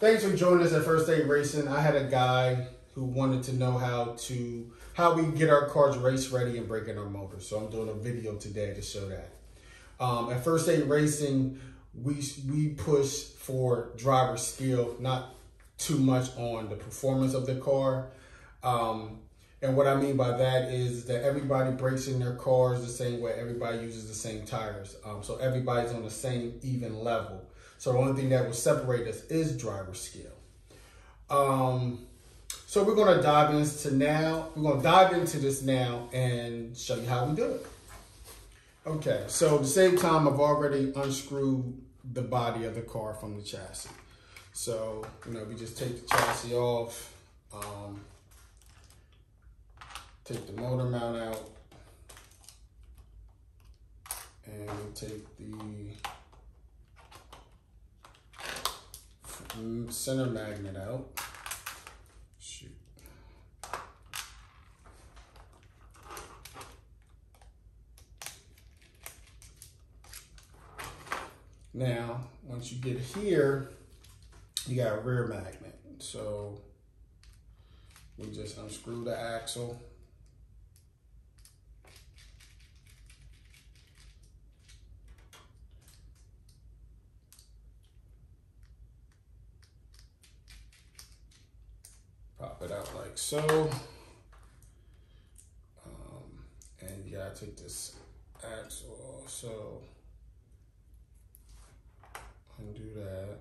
Thanks for joining us at First Aid Racing. I had a guy who wanted to know how we get our cars race ready and break in our motors. So I'm doing a video today to show that. At First Aid Racing, we push for driver skill, not too much on the performance of the car. And what I mean by that is that everybody breaks in their cars the same way. Everybody uses the same tires. So everybody's on the same even level. So the only thing that will separate us is driver skill. So we're going to dive into this now and show you how we do it. Okay, so at the same time, I've already unscrewed the body of the car from the chassis. So, we just take the chassis off, take the motor mount out, and we take the center magnet out. Shoot. Now, once you get here, you got a rear magnet. So we just unscrew the axle. Pop it out like so. And you gotta take this axle off. So undo that.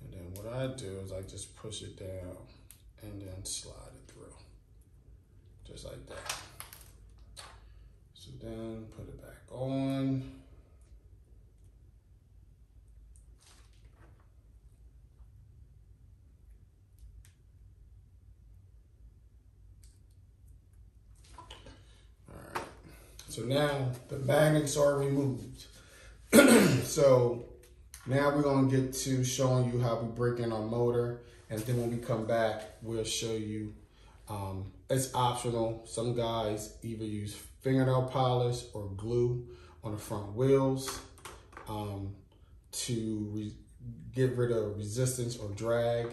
And then what I do is I just push it down and then slide it through. Just like that. So then put it back on. So now the magnets are removed. So now we're gonna get to showing you how we break in our motor. And then when we come back, we'll show you, it's optional. Some guys either use fingernail polish or glue on the front wheels to get rid of resistance or drag.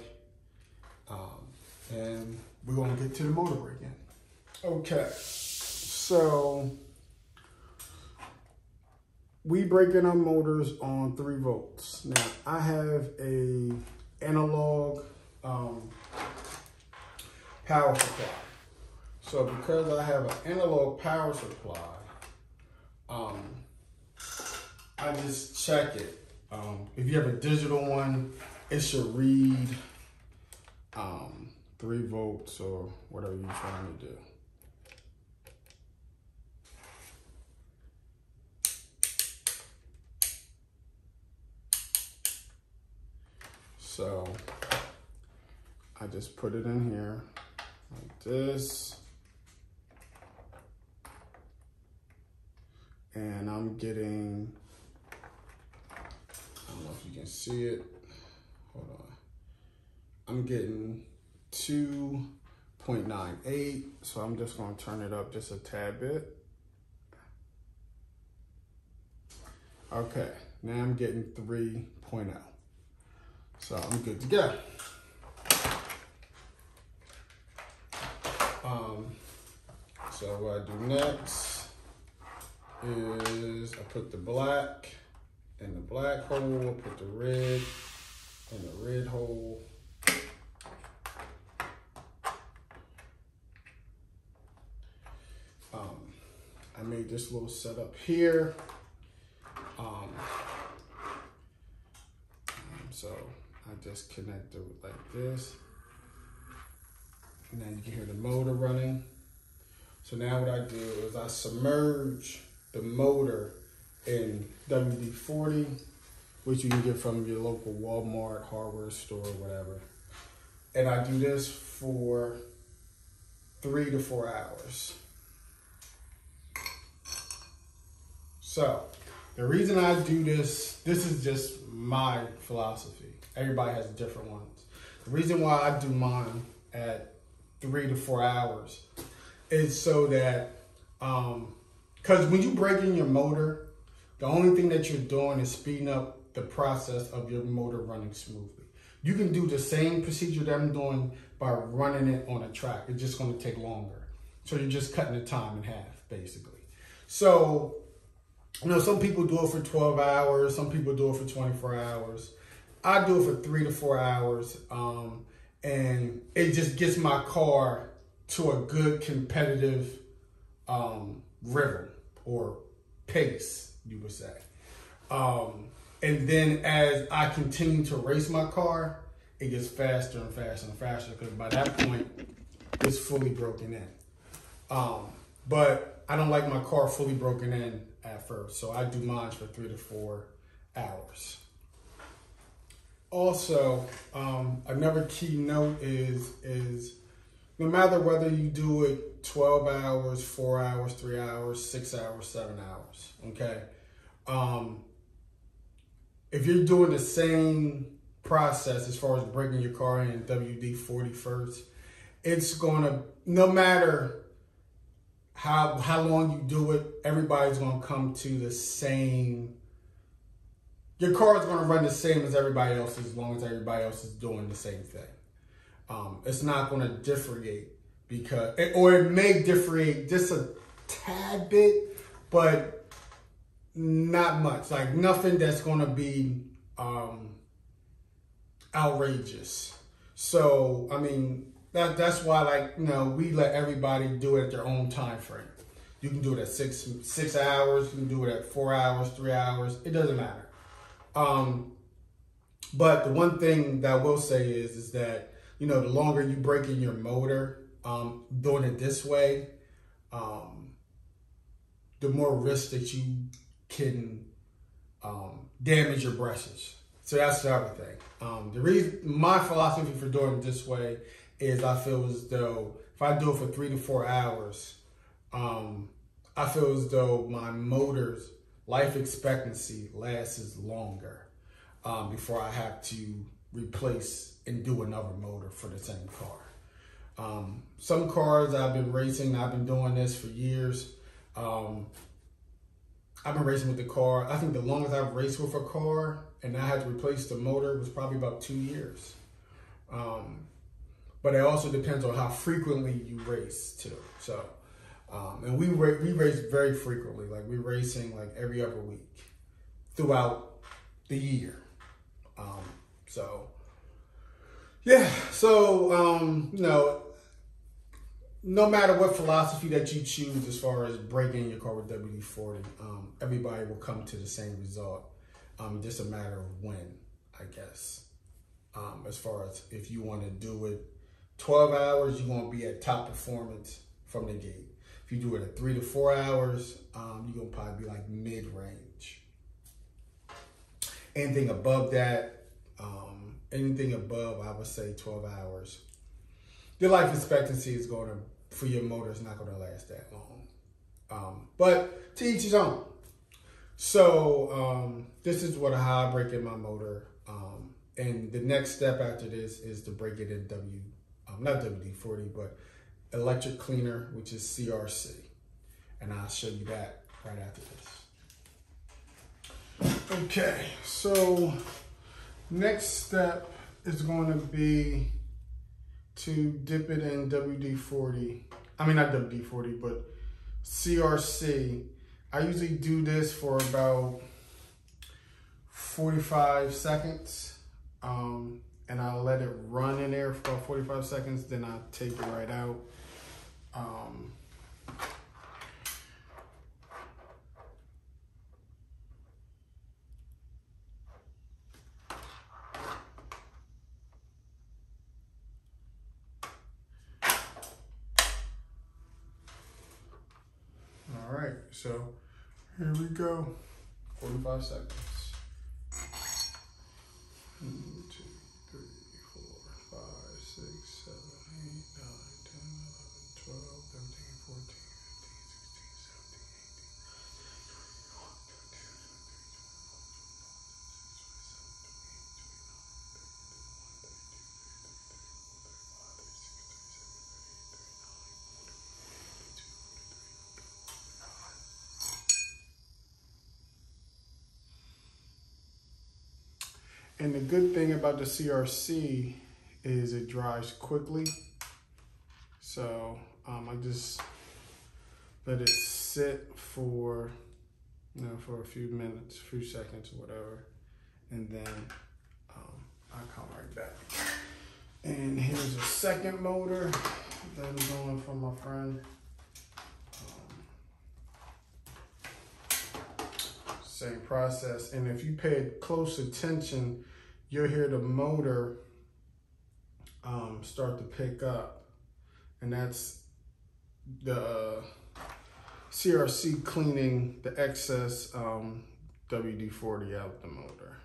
And we're gonna get to the motor break-in. Okay, so we break in our motors on 3 volts. Now, I have a analog power supply. So because I have an analog power supply, I just check it. If you have a digital one, it should read 3 volts or whatever you're trying to do. So I just put it in here like this. And I'm getting, I don't know if you can see it. Hold on. I'm getting 2.98. So I'm just gonna turn it up just a tad bit. Okay, now I'm getting 3.0. So I'm good to go. So what I do next is I put the black in the black hole, I put the red in the red hole. I made this little setup here. So I just connect it like this. And then you can hear the motor running. So now what I do is I submerge the motor in WD-40, which you can get from your local Walmart, hardware store, whatever. And I do this for 3 to 4 hours. So the reason I do this is just my philosophy. Everybody has different ones. The reason why I do mine at 3 to 4 hours is so that, because when you break in your motor, the only thing that you're doing is speeding up the process of your motor running smoothly. You can do the same procedure that I'm doing by running it on a track. It's just going to take longer. So you're just cutting the time in half, basically. So, you know, some people do it for 12 hours. Some people do it for 24 hours. I do it for 3 to 4 hours. And it just gets my car to a good competitive rhythm or pace, you would say. And then as I continue to race my car, it gets faster and faster and faster, because by that point, it's fully broken in. But I don't like my car fully broken in at first, so I do mine for 3 to 4 hours. Also, another key note is no matter whether you do it 12 hours, 4 hours, 3 hours, 6 hours, 7 hours, okay? If you're doing the same process as far as breaking your car in WD-40 first, it's gonna, no matter how long you do it, everybody's gonna come to the same, your car is gonna run the same as everybody else as long as everybody else is doing the same thing. It's not gonna differentiate or it may differentiate just a tad bit, but not much, like nothing that's going to be outrageous. So, I mean, that's why, like, you know, we let everybody do it at their own time frame. You can do it at six hours, you can do it at 4 hours, 3 hours, it doesn't matter. But the one thing that I will say is that, you know, the longer you break in your motor, doing it this way, the more risk that you can damage your brushes. So that's the other thing. The reason, my philosophy for doing it this way is I feel as though if I do it for 3 to 4 hours, I feel as though my motor's life expectancy lasts longer before I have to replace and do another motor for the same car. Some cars I've been racing, I've been doing this for years. I've been racing with the car. I think the longest I've raced with a car and I had to replace the motor was probably about 2 years. But it also depends on how frequently you race too. So, and we race very frequently. Like we're racing like every other week throughout the year. So yeah. So you know, no matter what philosophy that you choose as far as breaking your car with WD-40, everybody will come to the same result. Just a matter of when, I guess. As far as if you want to do it 12 hours, you're going to be at top performance from the gate. If you do it at 3 to 4 hours, you're going to probably be like mid-range. Anything above that, anything above, I would say 12 hours, your life expectancy is going to, for your motor, is not going to last that long. But to each his own. So this is how I break in my motor. And the next step after this is to break it in not WD-40, but electric cleaner, which is CRC. And I'll show you that right after this. Okay, so next step is going to be to dip it in WD-40. I mean, not WD-40, but CRC. I usually do this for about 45 seconds. And I'll let it run in there for about 45 seconds, then I'll take it right out. All right, so here we go, 45 seconds. 1, 2, 3, 4, 5, 6, 7, 8, 9, 10, 11, 12, 13, 14, 15, 16, 17, 18, 19, 20, 21, 22, 23, 24, 25, 26, 27, 28, 29. And the good thing about the CRC is it dries quickly. So I just let it sit for, for a few minutes, a few seconds, or whatever. And then I come right back. And here's a second motor that I'm going from my friend. Same process. And if you pay close attention, you'll hear the motor start to pick up. And that's the CRC cleaning the excess WD-40 out the motor.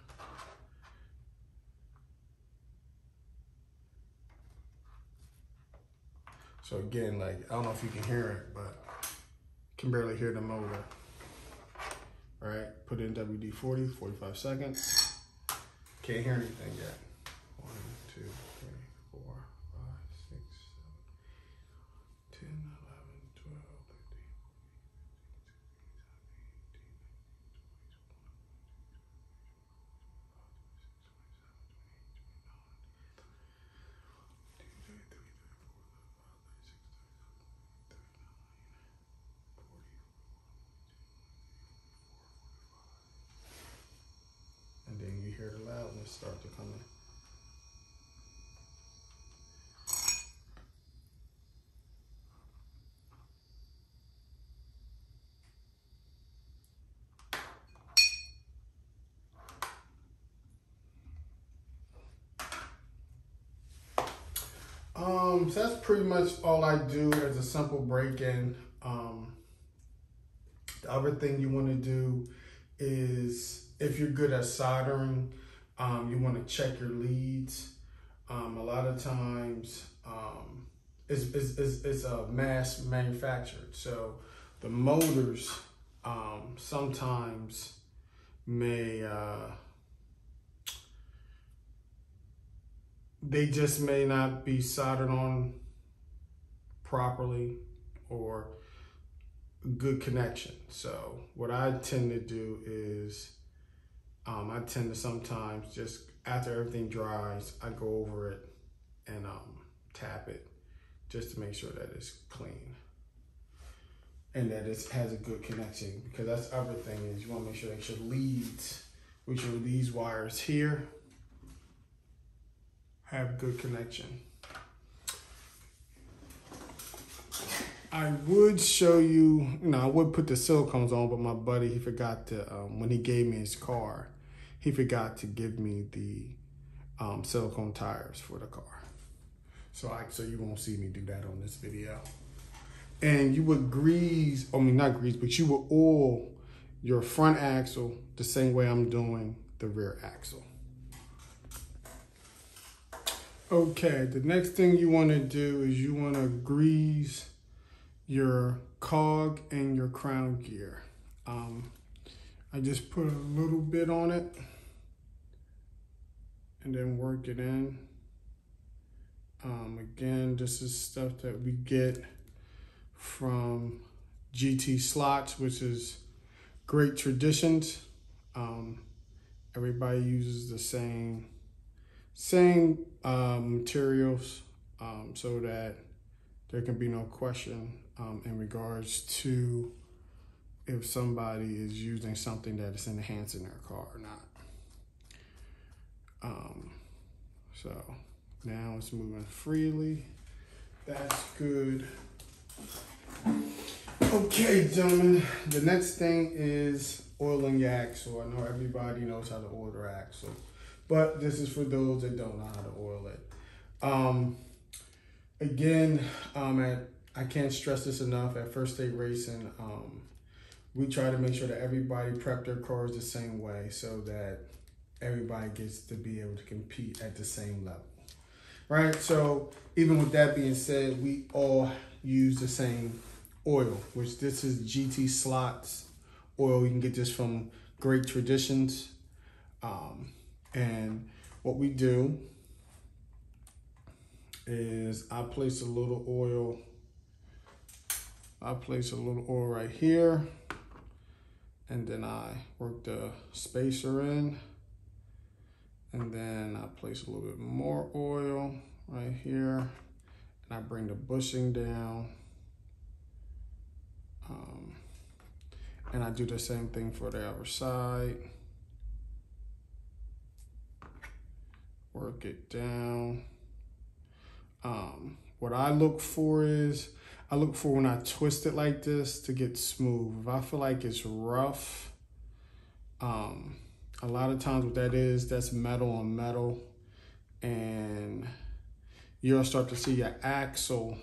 So again, like, I don't know if you can hear it, but you can barely hear the motor. All right, put in WD-40, 45 seconds. Can't hear anything yet. 1, 2, 3, 4, 5, 6, 7, 10, 11, 12, 13. And then you hear the loudness start to come in. So that's pretty much all I do as a simple break-in. The other thing you want to do is, if you're good at soldering, you want to check your leads. A lot of times it's mass manufactured, so the motors sometimes they just may not be soldered on properly or good connection. So what I tend to do is I tend to sometimes, just after everything dries, I go over it and tap it just to make sure that it's clean and that it has a good connection, because that's the other thing is you want to make sure that your leads, which are these wires here, have good connection. I would show you, I would put the silicones on, but my buddy, he forgot to, when he gave me his car, he forgot to give me the silicone tires for the car. So you won't see me do that on this video. And you would grease, not grease, but you would oil your front axle the same way I'm doing the rear axle. Okay, the next thing you want to do is you want to grease your cog and your crown gear. I just put a little bit on it and then work it in. Again, this is stuff that we get from GT Slots, which is Great Traditions. Everybody uses the same materials so that there can be no question in regards to if somebody is using something that is enhancing their car or not. So now it's moving freely. That's good. Okay, gentlemen, the next thing is oiling your axle. I know everybody knows how to oil their axle, but this is for those that don't know how to oil it. Again, I can't stress this enough, at First State Racing, we try to make sure that everybody prep their cars the same way so that everybody gets to be able to compete at the same level, right? So even with that being said, we all use the same oil, which this is GT Slots oil. You can get this from Great Traditions. And what we do is I place a little oil right here, and then I work the spacer in, And then I place a little bit more oil right here. And I bring the bushing down. And I do the same thing for the other side. Work it down. What I look for is, I look for when I twist it like this to get smooth. If I feel like it's rough, a lot of times what that is, that's metal on metal. And you'll start to see your axle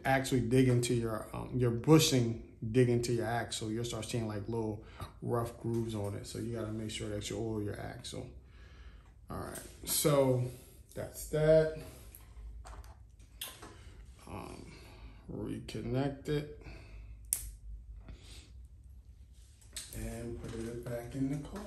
actually dig into your bushing dig into your axle. You'll start seeing like little rough grooves on it. So you gotta make sure that you oil your axle. All right, so that's that. Reconnect it and put it back in the car.